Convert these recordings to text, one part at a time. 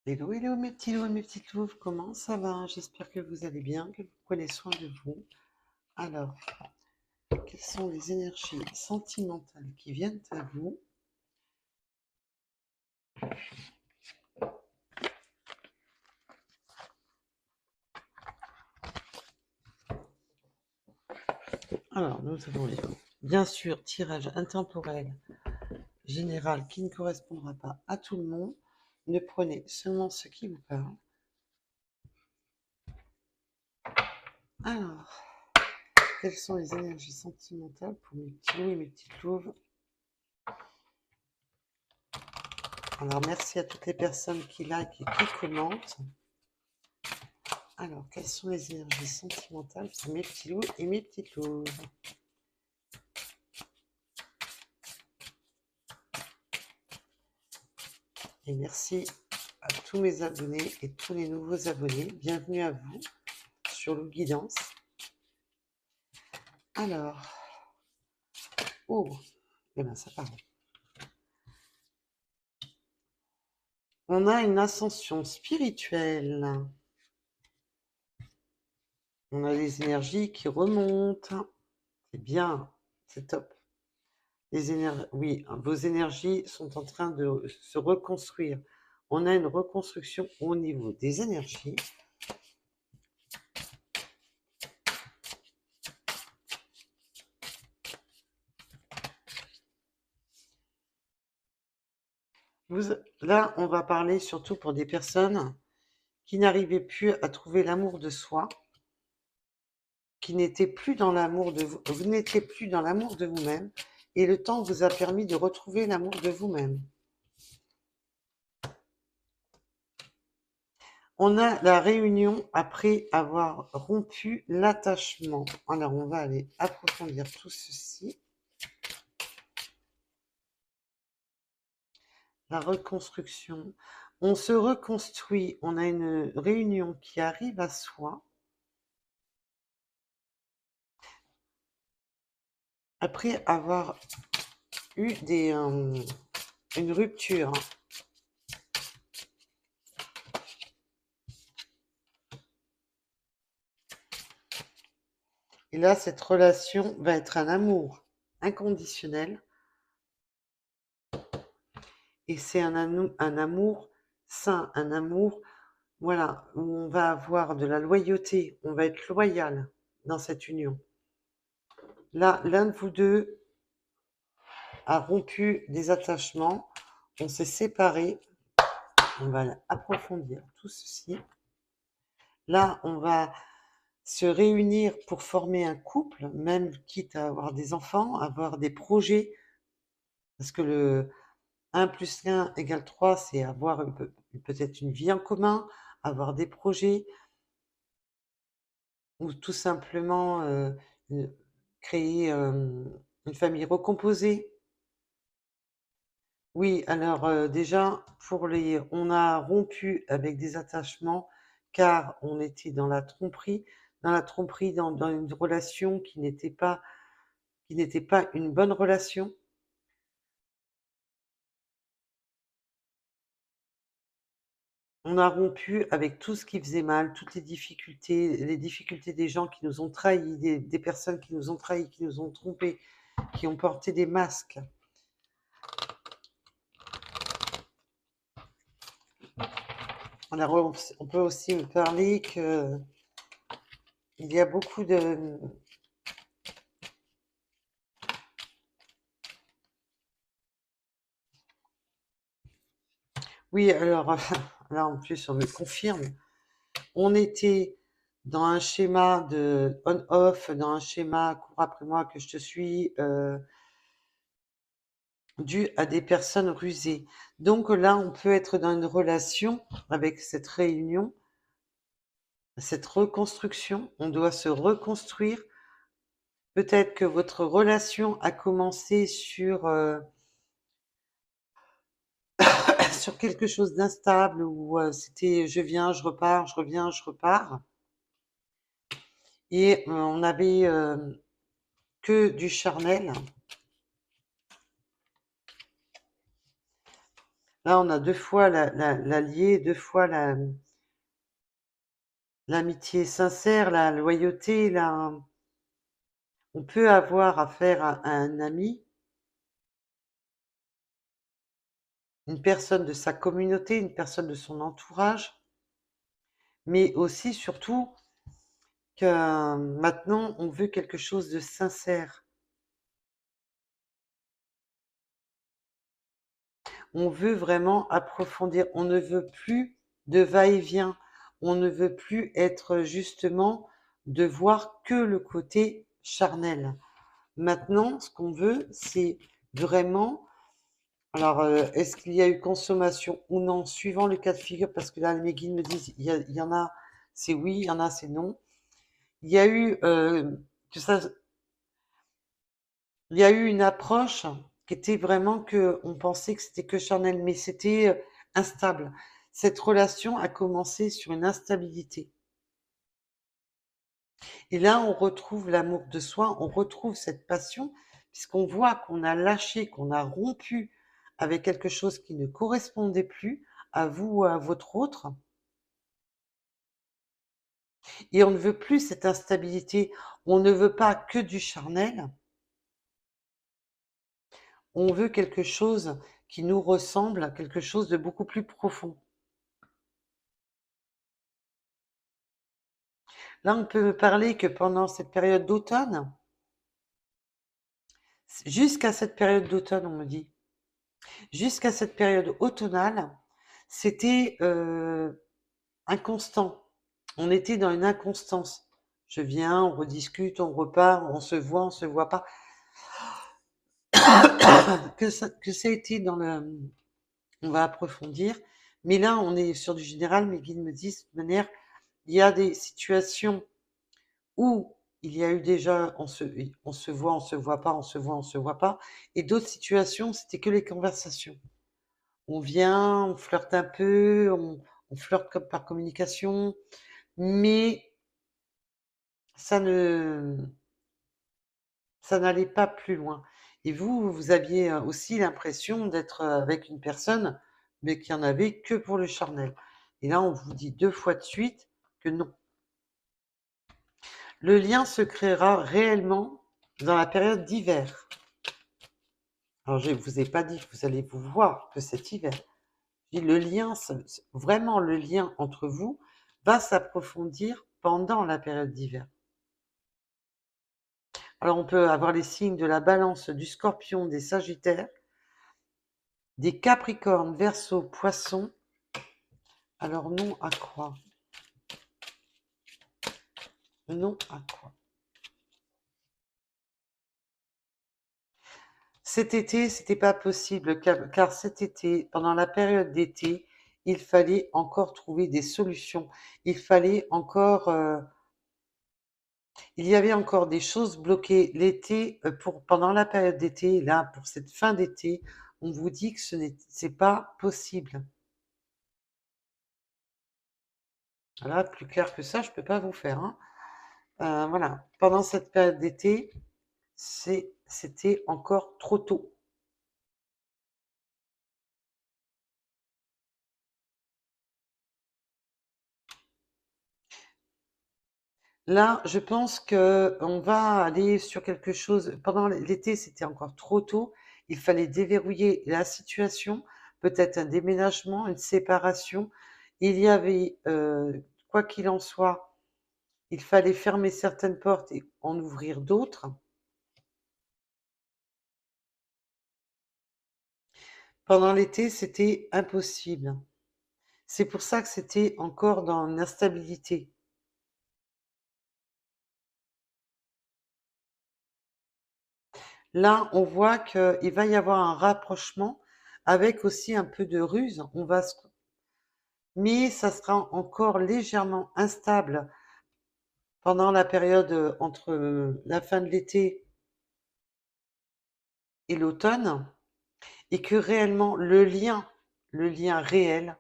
Hello, hello mes petits loups et mes petites louves, comment ça va? J'espère que vous allez bien, que vous prenez soin de vous. Alors, quelles sont les énergies sentimentales qui viennent à vous? Alors, nous avons bien sûr tirage intemporel général qui ne correspondra pas à tout le monde. Ne prenez seulement ce qui vous parle. Alors, quelles sont les énergies sentimentales pour mes petits loups et mes petites louves? Alors, merci à toutes les personnes qui like et qui commentent. Alors, quelles sont les énergies sentimentales pour mes petits loups et mes petites louves? Et merci à tous mes abonnés et tous les nouveaux abonnés. Bienvenue à vous sur Lou Guidance. Alors, oh, eh bien ça part. On a une ascension spirituelle. On a des énergies qui remontent. C'est bien, c'est top. Oui, vos énergies sont en train de se reconstruire. On a une reconstruction au niveau des énergies. Là, on va parler surtout pour des personnes qui n'arrivaient plus à trouver l'amour de soi, qui n'étaient plus dans l'amour de vous, vous n'étiez plus dans l'amour de vous-même, et le temps vous a permis de retrouver l'amour de vous-même. On a la réunion après avoir rompu l'attachement. Alors, on va aller approfondir tout ceci. La reconstruction. On se reconstruit, on a une réunion qui arrive à soi. Après avoir eu une rupture. Et là, cette relation va être un amour inconditionnel. Et c'est un amour sain, un amour, voilà, où on va avoir de la loyauté, on va être loyal dans cette union. Là, l'un de vous deux a rompu des attachements, on s'est séparés, on va approfondir tout ceci. Là, on va se réunir pour former un couple, même quitte à avoir des enfants, avoir des projets, parce que le 1 plus 1 égale 3, c'est avoir peut-être une vie en commun, avoir des projets, ou tout simplement créer une famille recomposée. Oui, alors déjà, on a rompu avec des attachements car on était dans la tromperie, dans une relation qui n'était pas une bonne relation. On a rompu avec tout ce qui faisait mal, toutes les difficultés des gens qui nous ont trahis, des personnes qui nous ont trahis, qui nous ont trompés, qui ont porté des masques. Alors, on peut aussi me parler que il y a beaucoup de... Oui, alors, là en plus, on me confirme. On était dans un schéma de on-off, dans un schéma cours après moi que je te suis, dû à des personnes rusées. Donc là, on peut être dans une relation avec cette réunion, cette reconstruction. On doit se reconstruire. Peut-être que votre relation a commencé sur quelque chose d'instable où c'était je viens, je repars, je reviens, je repars. Et on n'avait que du charnel. Là, on a 2 fois l'allié, 2 fois l'amitié sincère, la loyauté, on peut avoir affaire à un ami, une personne de sa communauté, une personne de son entourage, mais aussi, surtout, que maintenant, on veut quelque chose de sincère. On veut vraiment approfondir. On ne veut plus de va-et-vient. On ne veut plus être justement de voir que le côté charnel. Maintenant, ce qu'on veut, c'est vraiment. Alors, est-ce qu'il y a eu consommation ou non, suivant le cas de figure, parce que là, mes guides me disent, il y en a, c'est oui, il y en a, c'est non. Il y a eu que ça, il y a eu une approche qui était vraiment que on pensait que c'était que charnel, mais c'était instable. Cette relation a commencé sur une instabilité. Et là, on retrouve l'amour de soi, on retrouve cette passion, puisqu'on voit qu'on a lâché, qu'on a rompu avec quelque chose qui ne correspondait plus à vous ou à votre autre. Et on ne veut plus cette instabilité. On ne veut pas que du charnel. On veut quelque chose qui nous ressemble, quelque chose de beaucoup plus profond. Là, on peut me parler que pendant cette période d'automne, jusqu'à cette période d'automne, on me dit, jusqu'à cette période automnale, c'était inconstant. On était dans une inconstance. Je viens, on rediscute, on repart, on se voit pas. Que ça a été dans le... On va approfondir. Mais là, on est sur du général. Mes guides me disent, de toute manière, il y a des situations où il y a eu déjà, on se voit pas, on se voit, on se voit pas. Et d'autres situations, c'était que les conversations. On vient, on flirte un peu, on flirte comme par communication, mais ça ne, ça n'allait pas plus loin. Et vous, vous aviez aussi l'impression d'être avec une personne, mais qui en avait que pour le charnel. Et là, on vous dit 2 fois de suite que non. Le lien se créera réellement dans la période d'hiver. Alors, je ne vous ai pas dit que vous allez vous voir que cet hiver. Je dis, le lien, vraiment le lien entre vous va s'approfondir pendant la période d'hiver. Alors, on peut avoir les signes de la balance, du scorpion, des sagittaires, des capricornes, verseaux, poissons. Alors, non à quoi? Non à quoi? Cet été, c'était pas possible, car cet été, pendant la période d'été, il fallait encore trouver des solutions. Il fallait encore, il y avait encore des choses bloquées. L'été, pendant la période d'été, là, pour cette fin d'été, on vous dit que c'est pas possible. Là, plus clair que ça, je peux pas vous faire, hein. Voilà. Pendant cette période d'été, c'était encore trop tôt. Là, je pense que on va aller sur quelque chose. Pendant l'été, c'était encore trop tôt. Il fallait déverrouiller la situation, peut-être un déménagement, une séparation. Il y avait, quoi qu'il en soit, il fallait fermer certaines portes et en ouvrir d'autres. Pendant l'été, c'était impossible. C'est pour ça que c'était encore dans une instabilité. Là, on voit qu'il va y avoir un rapprochement avec aussi un peu de ruse. Mais ça sera encore légèrement instable pendant la période entre la fin de l'été et l'automne, et que réellement le lien réel,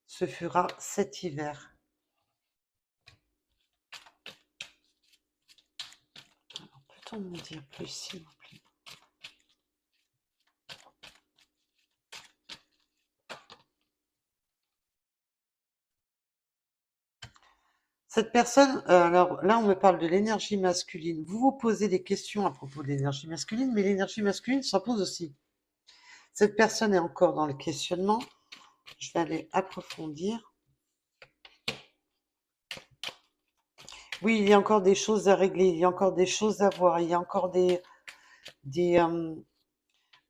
se fera cet hiver. Alors, peut-on m'en dire plus, s'il vous plaît? Cette personne, alors là, on me parle de l'énergie masculine. Vous vous posez des questions à propos de l'énergie masculine, mais l'énergie masculine s'en pose aussi. Cette personne est encore dans le questionnement. Je vais aller approfondir. Oui, il y a encore des choses à régler, il y a encore des choses à voir, il y a encore des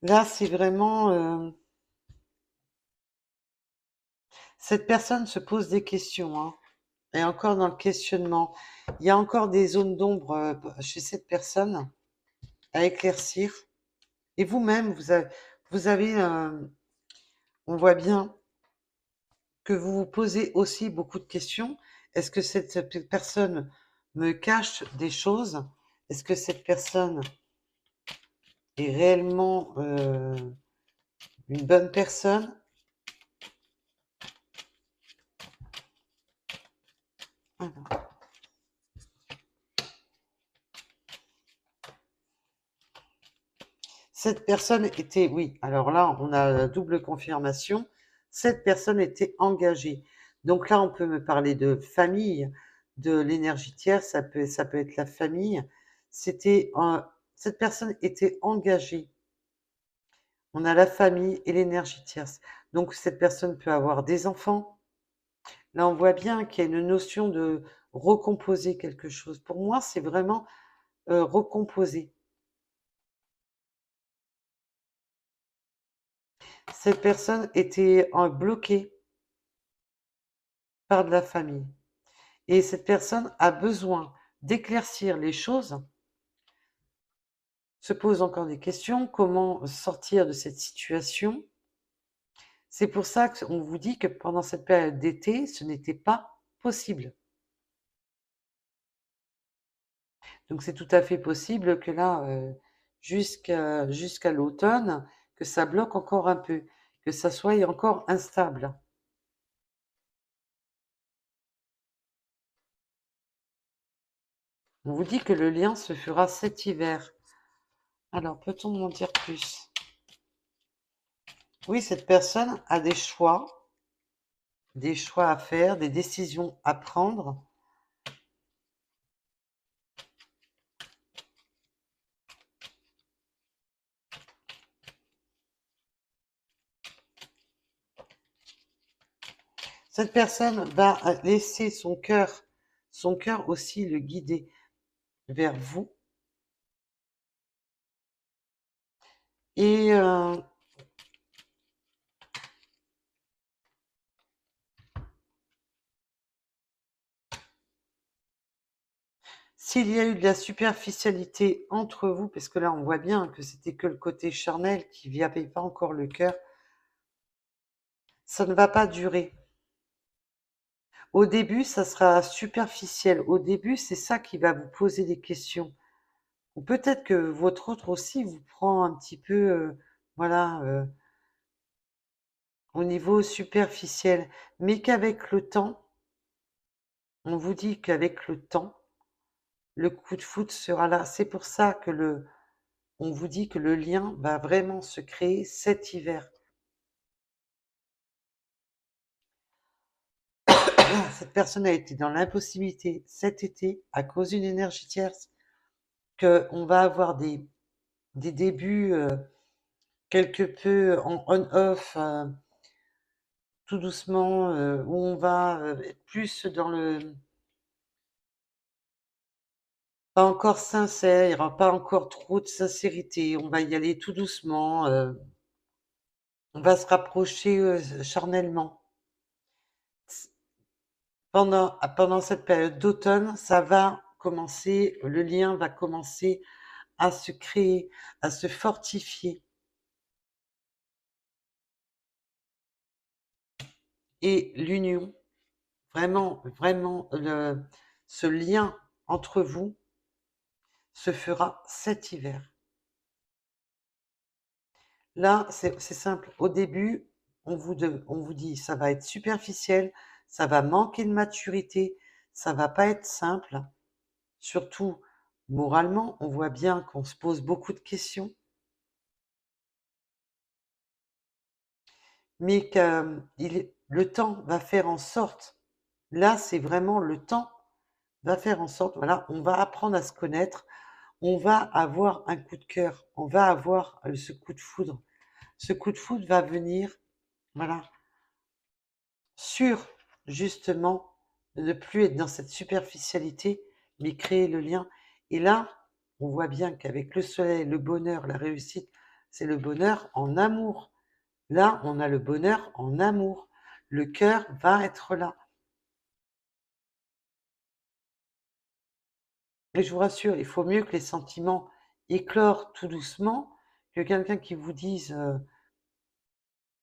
là, c'est vraiment, cette personne se pose des questions, hein, et encore dans le questionnement. Il y a encore des zones d'ombre, chez cette personne à éclaircir. Et vous-même, vous avez, on voit bien que vous vous posez aussi beaucoup de questions. Est-ce que cette personne me cache des choses? Est-ce que cette personne est réellement une bonne personne? Alors, cette personne était, oui, alors là, on a la double confirmation. Cette personne était engagée. Donc là, on peut me parler de famille, de l'énergie tierce, ça peut être la famille. Cette personne était engagée. On a la famille et l'énergie tierce. Donc cette personne peut avoir des enfants. Là, on voit bien qu'il y a une notion de recomposer quelque chose. Pour moi, c'est vraiment recomposer. Cette personne était bloquée par de la famille. Et cette personne a besoin d'éclaircir les choses, se pose encore des questions, comment sortir de cette situation. C'est pour ça qu'on vous dit que pendant cette période d'été, ce n'était pas possible. Donc c'est tout à fait possible que là, jusqu'à l'automne, que ça bloque encore un peu, que ça soit encore instable. On vous dit que le lien se fera cet hiver. Alors, peut-on m'en dire plus? Oui, cette personne a des choix à faire, des décisions à prendre. Cette personne va laisser son cœur aussi le guider vers vous. Et s'il y a eu de la superficialité entre vous, parce que là on voit bien que c'était que le côté charnel qui n'y avait pas encore le cœur, ça ne va pas durer. Au début, ça sera superficiel. Au début, c'est ça qui va vous poser des questions. Ou peut-être que votre autre aussi vous prend un petit peu, voilà, au niveau superficiel. Mais qu'avec le temps, on vous dit qu'avec le temps, le coup de foudre sera là. C'est pour ça que on vous dit que le lien va vraiment se créer cet hiver. Cette personne a été dans l'impossibilité cet été à cause d'une énergie tierce, qu'on va avoir des débuts quelque peu en on-off, tout doucement, où on va être plus dans le pas encore sincère, il n'y aura pas encore trop de sincérité, on va y aller tout doucement, on va se rapprocher charnellement. Pendant cette période d'automne, ça va commencer, le lien va commencer à se créer, à se fortifier. Et l'union, vraiment, vraiment, ce lien entre vous se fera cet hiver. Là, c'est simple. Au début, on vous dit, ça va être superficiel, ça va manquer de maturité, ça va pas être simple. Surtout, moralement, on voit bien qu'on se pose beaucoup de questions, mais que le temps va faire en sorte, là, c'est vraiment le temps va faire en sorte, voilà, on va apprendre à se connaître, on va avoir un coup de cœur, on va avoir ce coup de foudre. Ce coup de foudre va venir, voilà, sur justement de ne plus être dans cette superficialité, mais créer le lien. Et là, on voit bien qu'avec le soleil, le bonheur, la réussite, c'est le bonheur en amour. Là, on a le bonheur en amour. Le cœur va être là. Et je vous rassure, il faut mieux que les sentiments éclorent tout doucement que quelqu'un qui vous dise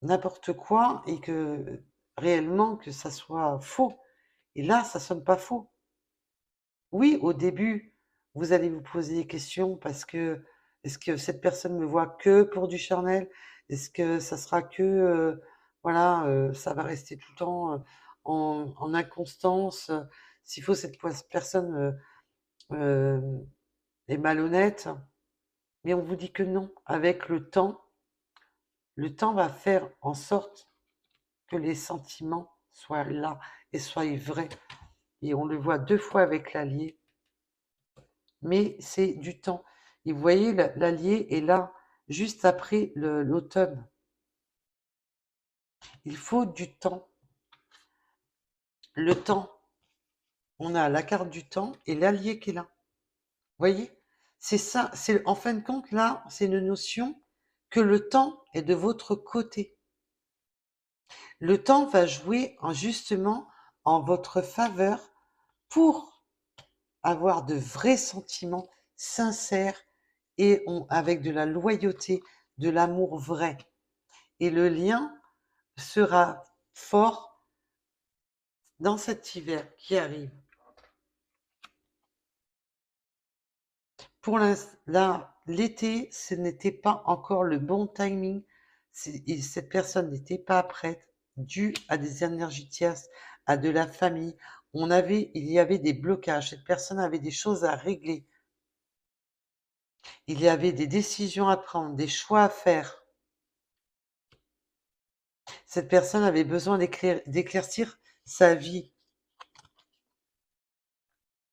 n'importe quoi et que réellement que ça soit faux. Et là, ça sonne pas faux. Oui, au début, vous allez vous poser des questions parce que est-ce que cette personne me voit que pour du charnel? Est-ce que ça sera que, voilà, ça va rester tout le temps, en inconstance? S'il faut cette personne, est malhonnête? Mais on vous dit que non. Avec le temps va faire en sorte que les sentiments soient là et soient vrais. Et on le voit 2 fois avec l'allié, mais c'est du temps. Et vous voyez, l'allié est là juste après l'automne. Il faut du temps. Le temps, on a la carte du temps et l'allié qui est là. Vous voyez? C'est ça, c'est en fin de compte, là, c'est une notion que le temps est de votre côté. Le temps va jouer justement en votre faveur pour avoir de vrais sentiments sincères et avec de la loyauté, de l'amour vrai. Et le lien sera fort dans cet hiver qui arrive. Pour là, l'été, ce n'était pas encore le bon timing. Cette personne n'était pas prête, dû à des énergies tierces, à de la famille. Il y avait des blocages. Cette personne avait des choses à régler. Il y avait des décisions à prendre, des choix à faire. Cette personne avait besoin d'éclaircir sa vie,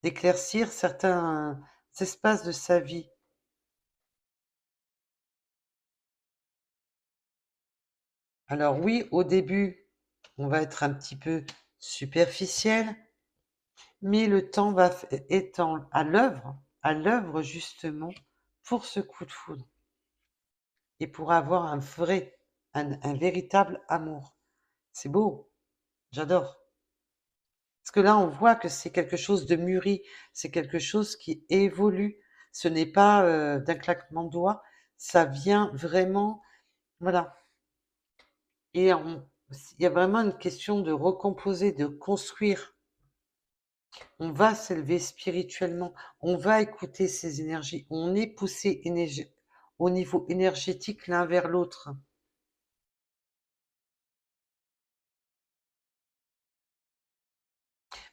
d'éclaircir certains espaces de sa vie. Alors oui, au début, on va être un petit peu superficiel, mais le temps étant à l'œuvre justement pour ce coup de foudre et pour avoir un véritable amour. C'est beau, j'adore. Parce que là, on voit que c'est quelque chose de mûri, c'est quelque chose qui évolue. Ce n'est pas d'un claquement de doigts, ça vient vraiment, voilà. Et il y a vraiment une question de recomposer, de construire. On va s'élever spirituellement, on va écouter ces énergies, on est poussé au niveau énergétique l'un vers l'autre.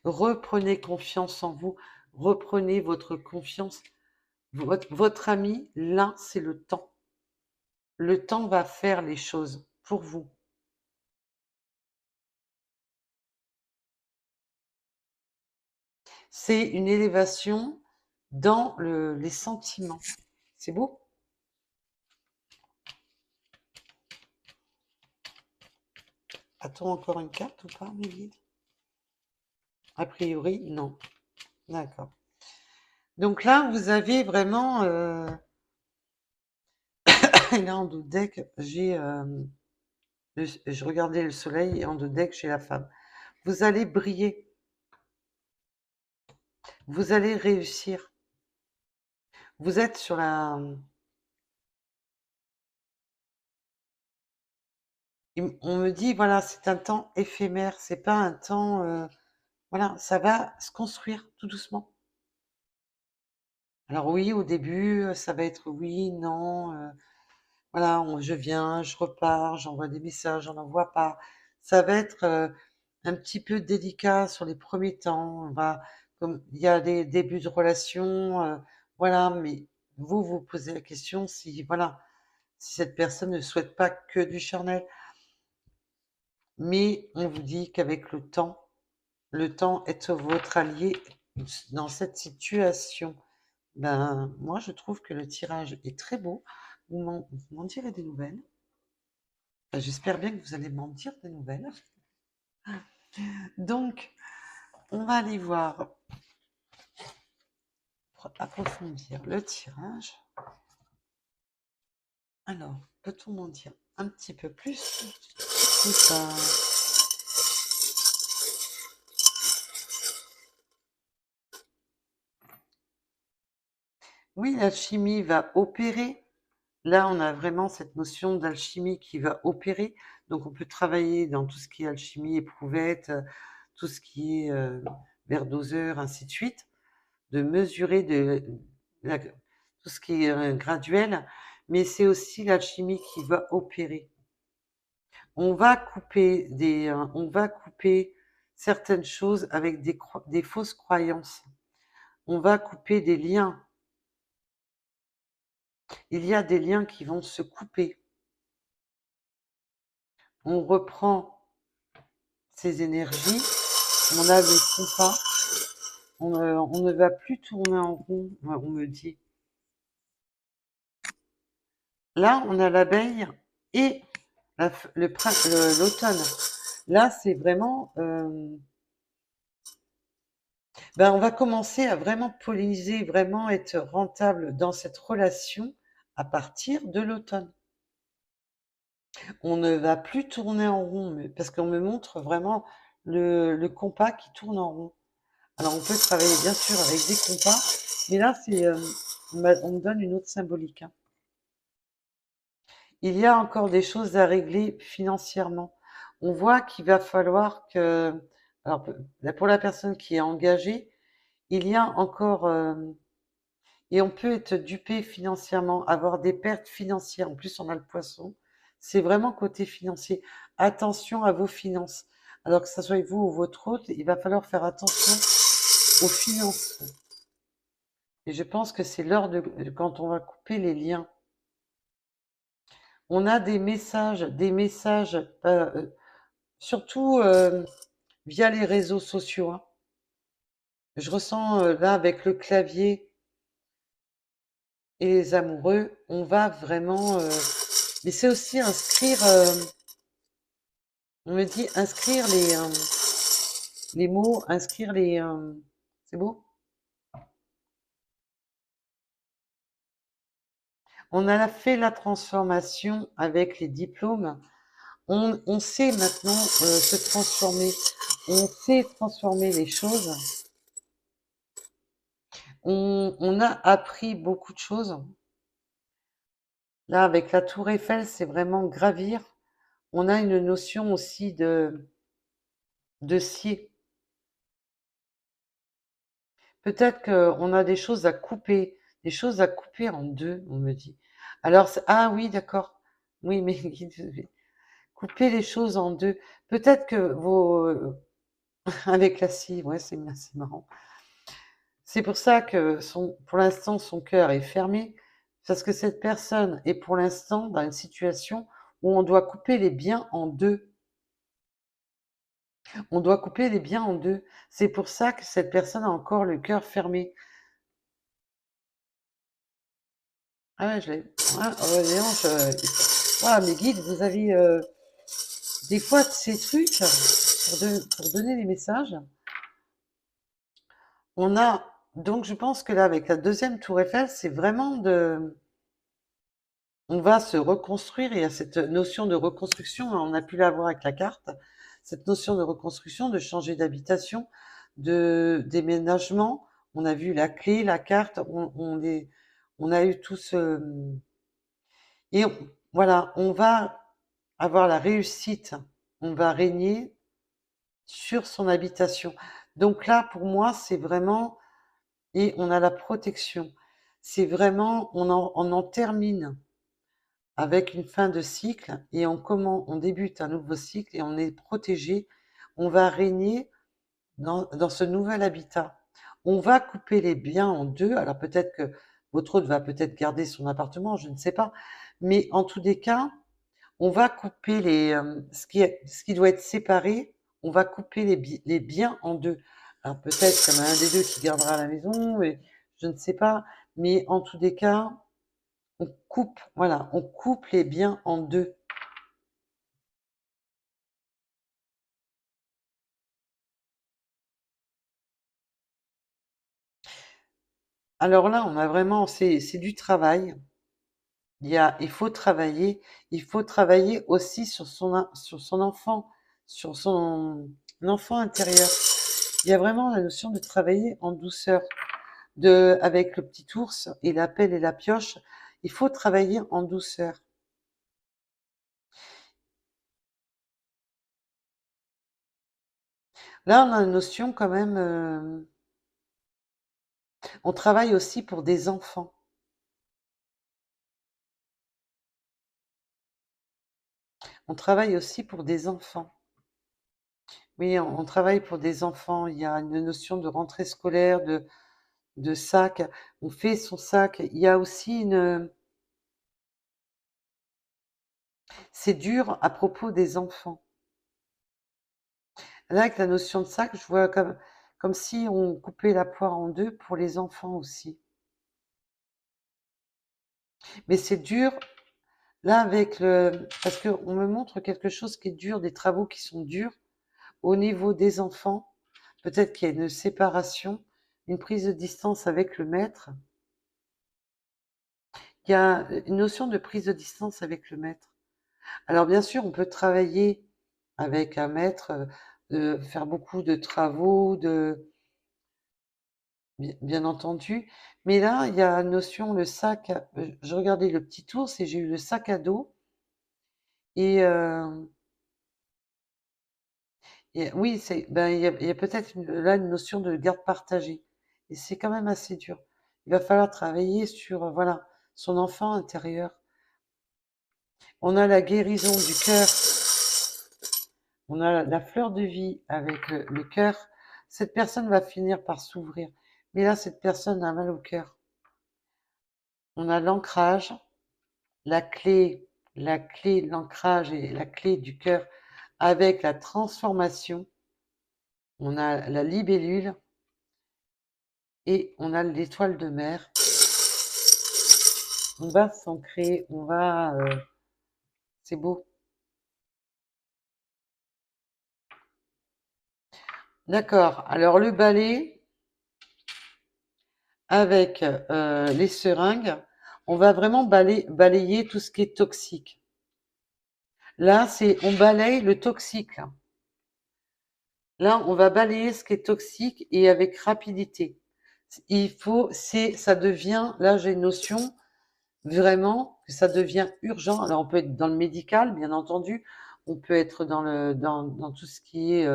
Reprenez confiance en vous, reprenez votre confiance. Votre ami, là, c'est le temps. Le temps va faire les choses pour vous. C'est une élévation dans les sentiments. C'est beau? A-t-on encore une carte ou pas, mes guides? A priori, non. D'accord. Donc là, vous avez vraiment... et là, en dos de deck, j'ai... je regardais le soleil et en dos de deck, j'ai la femme. Vous allez briller. Vous allez réussir. Vous êtes sur la... On me dit, voilà, c'est un temps éphémère. C'est pas un temps... voilà, ça va se construire tout doucement. Alors oui, au début, ça va être oui, non, voilà, je viens, je repars, j'envoie des messages, j'en envoie pas. Ça va être un petit peu délicat sur les premiers temps. Comme il y a des débuts de relation, voilà, mais vous vous posez la question si, voilà, si cette personne ne souhaite pas que du charnel. Mais on vous dit qu'avec le temps est votre allié dans cette situation. Ben, moi, je trouve que le tirage est très beau. Vous m'en direz des nouvelles. Ben, j'espère bien que vous allez m'en dire des nouvelles. Donc, on va aller voir, pour approfondir le tirage. Alors, peut-on m'en dire un petit peu plus? C'est ça. Oui, l'alchimie va opérer. Là, on a vraiment cette notion d'alchimie qui va opérer. Donc, on peut travailler dans tout ce qui est alchimie, éprouvette, tout ce qui est verre doseur, ainsi de suite, de mesurer tout ce qui est graduel. Mais c'est aussi l'alchimie qui va opérer. On va couper certaines choses avec des fausses croyances. On va couper des liens. Il y a des liens qui vont se couper. On reprend ces énergies, on a le compas, on ne va plus tourner en rond, on me dit. Là, on a l'abeille et l'automne. Là, c'est vraiment... ben, on va commencer à vraiment polliniser, vraiment être rentable dans cette relation à partir de l'automne. On ne va plus tourner en rond, parce qu'on me montre vraiment le compas qui tourne en rond. Alors, on peut travailler bien sûr avec des compas, mais là, on me donne une autre symbolique, hein. Il y a encore des choses à régler financièrement. On voit qu'il va falloir que, alors pour la personne qui est engagée, il y a encore, et on peut être dupé financièrement, avoir des pertes financières. En plus, on a le poisson. C'est vraiment côté financier. Attention à vos finances. Alors que ce soit vous ou votre autre, il va falloir faire attention aux finances. Et je pense que c'est l'heure quand on va couper les liens. On a des messages, surtout via les réseaux sociaux, hein. Je ressens là avec le clavier et les amoureux, on va vraiment... mais c'est aussi inscrire... on me dit inscrire les mots, inscrire les... c'est beau? On a fait la transformation avec les diplômes. On sait maintenant se transformer. On sait transformer les choses. On a appris beaucoup de choses. Là, avec la tour Eiffel, c'est vraiment gravir. On a une notion aussi de scier. Peut-être qu'on a des choses à couper en deux, on me dit. Alors, ah oui, d'accord. Oui, mais couper les choses en deux. Peut-être que avec la scie, ouais, c'est marrant. C'est pour ça que pour l'instant, son cœur est fermé, parce que cette personne est pour l'instant dans une situation où on doit couper les biens en deux. On doit couper les biens en deux. C'est pour ça que cette personne a encore le cœur fermé. Ah ouais, je l'ai. Ah, dis donc, voilà, mes guides, vous avez des fois ces trucs pour donner les messages. On a donc, je pense que là, avec la deuxième tour Eiffel, c'est vraiment on va se reconstruire. Il y a cette notion de reconstruction, on a pu la voir avec la carte, cette notion de reconstruction, de changer d'habitation, de déménagement. On a vu la clé, la carte, on a eu tout ce... Et voilà, on va avoir la réussite, on va régner sur son habitation. Donc là, pour moi, c'est vraiment... Et on a la protection. C'est vraiment, on en termine avec une fin de cycle et on débute un nouveau cycle et on est protégé. On va régner dans ce nouvel habitat. On va couper les biens en deux. Alors peut-être que votre hôte va peut-être garder son appartement, je ne sais pas. Mais en tous les cas, on va couper ce qui doit être séparé. On va couper les biens en deux. Alors peut-être qu'il y en a un des deux qui gardera la maison, et je ne sais pas. Mais en tous les cas, on coupe, voilà, on coupe les biens en deux. Alors là, on a vraiment, c'est du travail. Il faut travailler aussi sur son enfant, sur son enfant intérieur. Il y a vraiment la notion de travailler en douceur. Avec le petit ours et la pelle et la pioche, il faut travailler en douceur. Là, on a une notion quand même, on travaille aussi pour des enfants. On travaille aussi pour des enfants. Oui, on travaille pour des enfants. Il y a une notion de rentrée scolaire, de sac. On fait son sac. Il y a aussi une... C'est dur à propos des enfants. Là, avec la notion de sac, je vois comme si on coupait la poire en deux pour les enfants aussi. Mais c'est dur, là, parce qu'on me montre quelque chose qui est dur, des travaux qui sont durs au niveau des enfants. Peut-être qu'il y a une séparation, une prise de distance avec le maître. Il y a une notion de prise de distance avec le maître. Alors bien sûr, on peut travailler avec un maître, faire beaucoup de travaux, bien entendu. Mais là, il y a une notion, le sac. Je regardais le petit ours et j'ai eu le sac à dos. Et, oui, il y a peut-être là une notion de garde partagée. Et c'est quand même assez dur. Il va falloir travailler sur, voilà, son enfant intérieur. On a la guérison du cœur. On a la fleur de vie avec le cœur. Cette personne va finir par s'ouvrir. Mais là, cette personne a mal au cœur. On a l'ancrage, l'ancrage et la clé du cœur avec la transformation. On a la libellule et on a l'étoile de mer. On va s'ancrer, c'est beau. D'accord. Alors le balai avec les seringues, on va vraiment balayer tout ce qui est toxique. Là, on balaye le toxique. Là, on va balayer ce qui est toxique et avec rapidité. Ça devient, là j'ai une notion vraiment que ça devient urgent. Alors on peut être dans le médical, bien entendu. On peut être dans tout ce qui est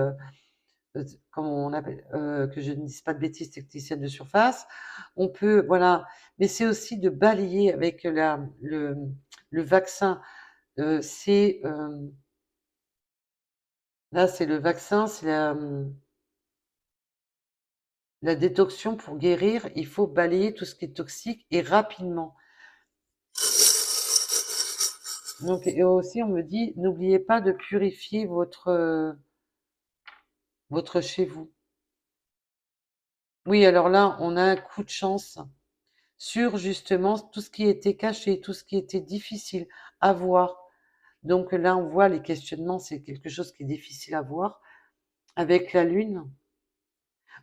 comment on appelle, que je ne dise pas de bêtises, technicienne de surface. On peut, voilà, mais c'est aussi de balayer avec le vaccin. C'est là, c'est le vaccin, c'est la détoxion pour guérir. Il faut balayer tout ce qui est toxique et rapidement. Donc, et aussi, on me dit, n'oubliez pas de purifier votre chez vous. Oui, alors là, on a un coup de chance sur justement tout ce qui était caché, tout ce qui était difficile à voir. Donc là, on voit les questionnements, c'est quelque chose qui est difficile à voir. Avec la Lune,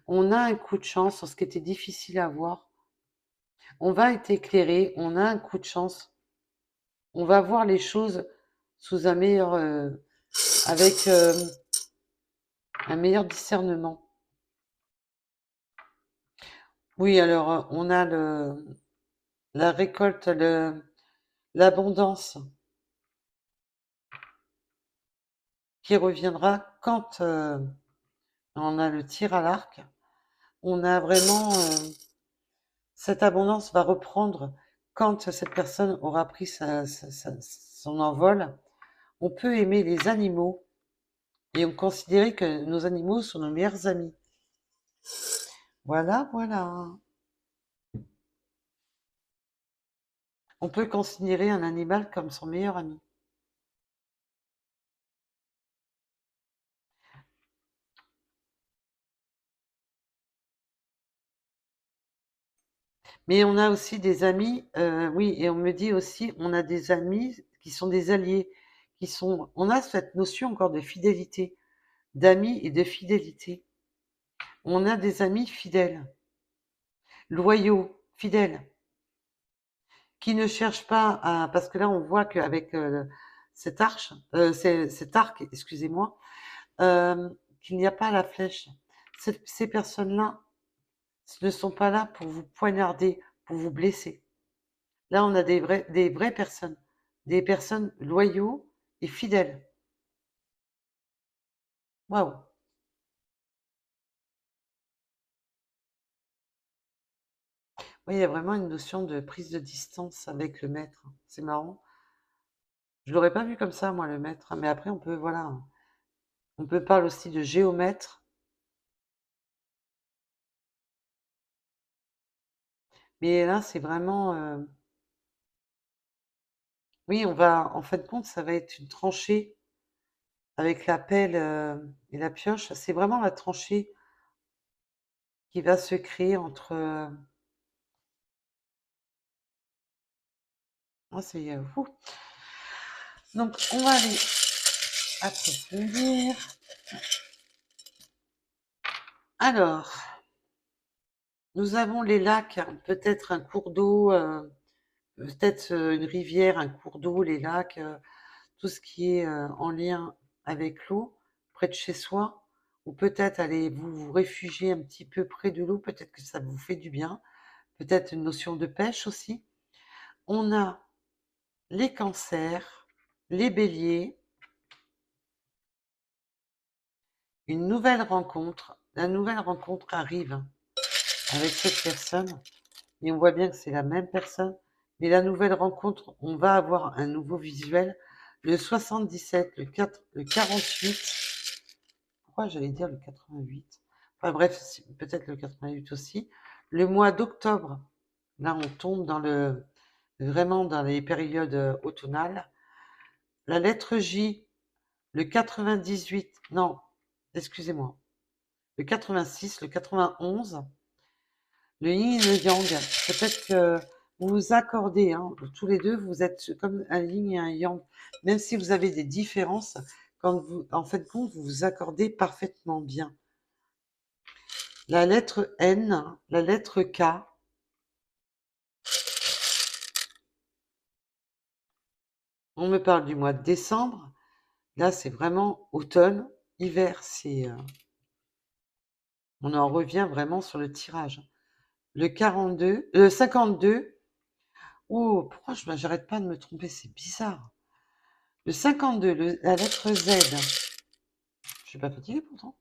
on a un coup de chance sur ce qui était difficile à voir. On va être éclairé, on a un coup de chance. On va voir les choses sous avec un meilleur discernement. Oui, alors on a la récolte, l'abondance qui reviendra quand on a le tir à l'arc. On a vraiment cette abondance va reprendre quand cette personne aura pris son envol. On peut aimer les animaux et on considérer que nos animaux sont nos meilleurs amis. Voilà, voilà. On peut considérer un animal comme son meilleur ami. Mais on a aussi des amis, oui, et on me dit aussi, on a des amis qui sont des alliés, on a cette notion encore de fidélité, d'amis et de fidélité. On a des amis fidèles, loyaux, fidèles, qui ne cherchent pas à, parce que là on voit qu'avec cet arc, excusez-moi, qu'il n'y a pas la flèche. Ces personnes-là ne sont pas là pour vous poignarder, pour vous blesser. Là, on a des vraies personnes, des personnes loyaux et fidèles. Waouh! Oui, il y a vraiment une notion de prise de distance avec le maître. C'est marrant. Je l'aurais pas vu comme ça, moi, le maître. Mais après, on peut, voilà, on peut parler aussi de géomètre. Mais là, c'est vraiment, oui, on va, en fin de compte, ça va être une tranchée avec la pelle et la pioche. C'est vraiment la tranchée qui va se créer entre. C'est fou. Donc, on va aller approfondir. Alors, nous avons les lacs, peut-être un cours d'eau, peut-être une rivière, un cours d'eau, les lacs, tout ce qui est en lien avec l'eau, près de chez soi, ou peut-être aller vous réfugier un petit peu près de l'eau, peut-être que ça vous fait du bien, peut-être une notion de pêche aussi. On a les cancers, les béliers, une nouvelle rencontre. La nouvelle rencontre arrive avec cette personne. Et on voit bien que c'est la même personne. Mais la nouvelle rencontre, on va avoir un nouveau visuel. Le 77, le 48. Pourquoi j'allais dire le 88? Enfin bref, peut-être le 88 aussi. Le mois d'octobre, là on tombe vraiment dans les périodes automnales. La lettre J, le 98, non, excusez-moi, le 86, le 91. Le yin et le yang, peut-être que vous vous accordez, hein, tous les deux, vous êtes comme un yin et un yang. Même si vous avez des différences, quand vous, en fait, vous vous accordez parfaitement bien. La lettre N, la lettre K, on me parle du mois de décembre. Là, c'est vraiment automne, hiver, on en revient vraiment sur le tirage. Le 42, le 52, oh, pourquoi j'arrête pas de me tromper, c'est bizarre. Le 52, la lettre Z, je suis pas fatiguée pourtant.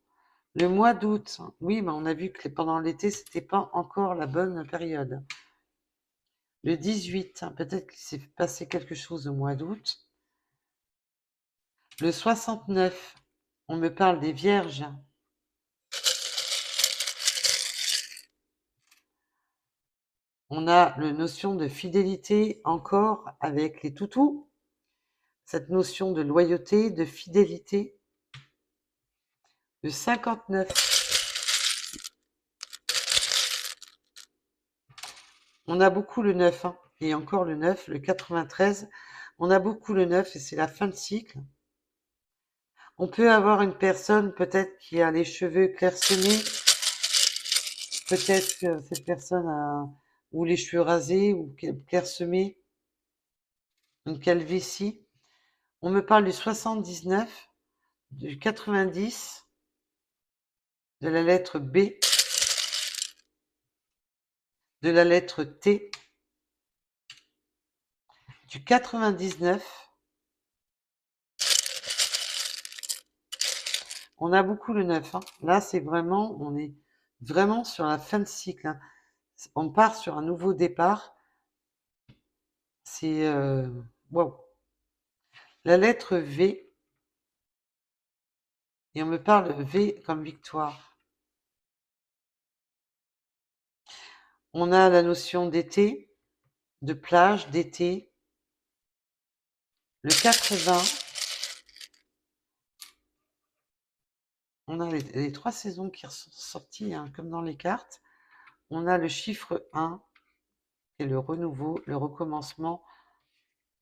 Le mois d'août, oui, mais on a vu que pendant l'été, c'était pas encore la bonne période. Le 18, peut-être qu'il s'est passé quelque chose au mois d'août. Le 69, on me parle des vierges. On a la notion de fidélité encore avec les toutous. Cette notion de loyauté, de fidélité. Le 59, on a beaucoup le 9, hein, et encore le 9, le 93. On a beaucoup le 9 et c'est la fin de cycle. On peut avoir une personne peut-être qui a les cheveux clairsemés, peut-être que cette personne a ou les cheveux rasés ou clairsemés, une calvitie. On me parle du 79, du 90, de la lettre B, de la lettre T, du 99. On a beaucoup le 9, hein. Là, c'est vraiment, on est vraiment sur la fin de cycle, hein. On part sur un nouveau départ. C'est wow. La lettre V, et on me parle V comme victoire. On a la notion d'été, de plage, d'été. Le 80, on a les trois saisons qui sont sorties, hein, comme dans les cartes. On a le chiffre 1, et le renouveau, le recommencement,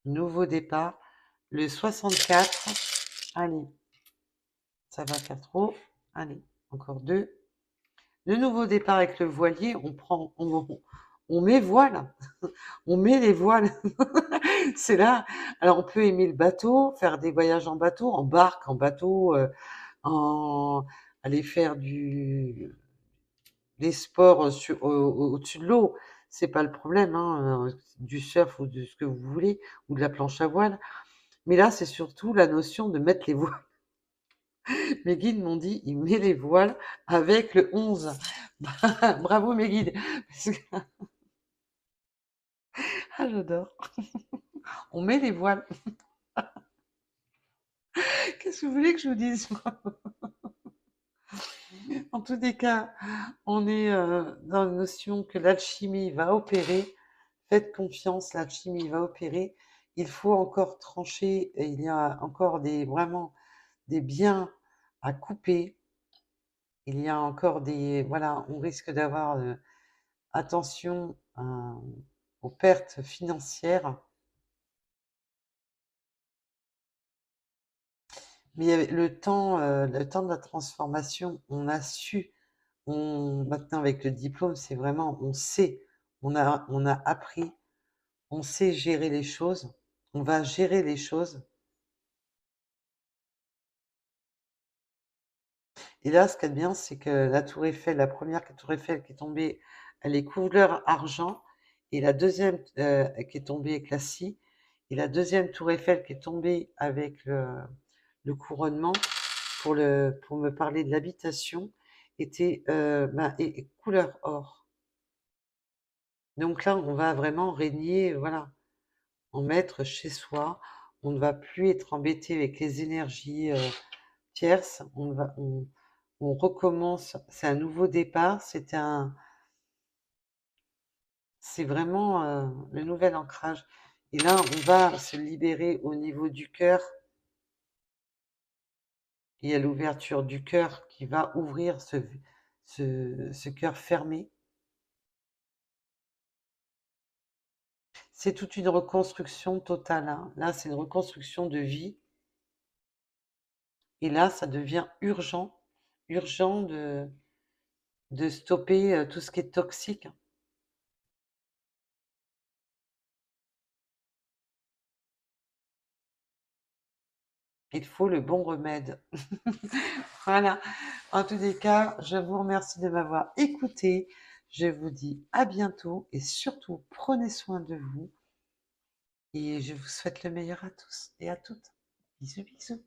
nouveau départ. Le 64, allez, ça va faire trop. Allez, encore 2. Le nouveau départ avec le voilier, on met voile, on met les voiles. C'est là. Alors on peut aimer le bateau, faire des voyages en bateau, en barque, en bateau, en aller faire des sports au-dessus de l'eau. C'est pas le problème, hein, du surf ou de ce que vous voulez, ou de la planche à voile. Mais là, c'est surtout la notion de mettre les voiles. Mes guides m'ont dit, il met les voiles avec le 11. Bravo mes guides. Parce que- Ah, j'adore. On met les voiles. Qu'est-ce que vous voulez que je vous dise, moi? En tous les cas, on est dans la notion que l'alchimie va opérer. Faites confiance, l'alchimie va opérer. Il faut encore trancher, et il y a encore vraiment des biens à couper. Il y a encore voilà, on risque d'avoir attention aux pertes financières. Mais le temps de la transformation, on a su, maintenant avec le diplôme, c'est vraiment, on sait, on a appris, on sait gérer les choses, on va gérer les choses. Et là, ce qu'il y a de bien, c'est que la tour Eiffel, la première tour Eiffel qui est tombée, elle est couleur argent, et la deuxième qui est tombée avec la scie, et la deuxième tour Eiffel qui est tombée avec le couronnement, pour me parler de l'habitation, était couleur or. Donc là, on va vraiment régner, voilà, en maître chez soi. On ne va plus être embêté avec les énergies tierces. On recommence. C'est un nouveau départ. C'est vraiment le nouvel ancrage. Et là, on va se libérer au niveau du cœur. Il y a l'ouverture du cœur qui va ouvrir ce cœur fermé. C'est toute une reconstruction totale, hein. Là, c'est une reconstruction de vie. Et là, ça devient urgent, urgent de stopper tout ce qui est toxique. Il faut le bon remède. Voilà. En tous les cas, je vous remercie de m'avoir écouté. Je vous dis à bientôt et surtout prenez soin de vous. Et je vous souhaite le meilleur à tous et à toutes. Bisous, bisous.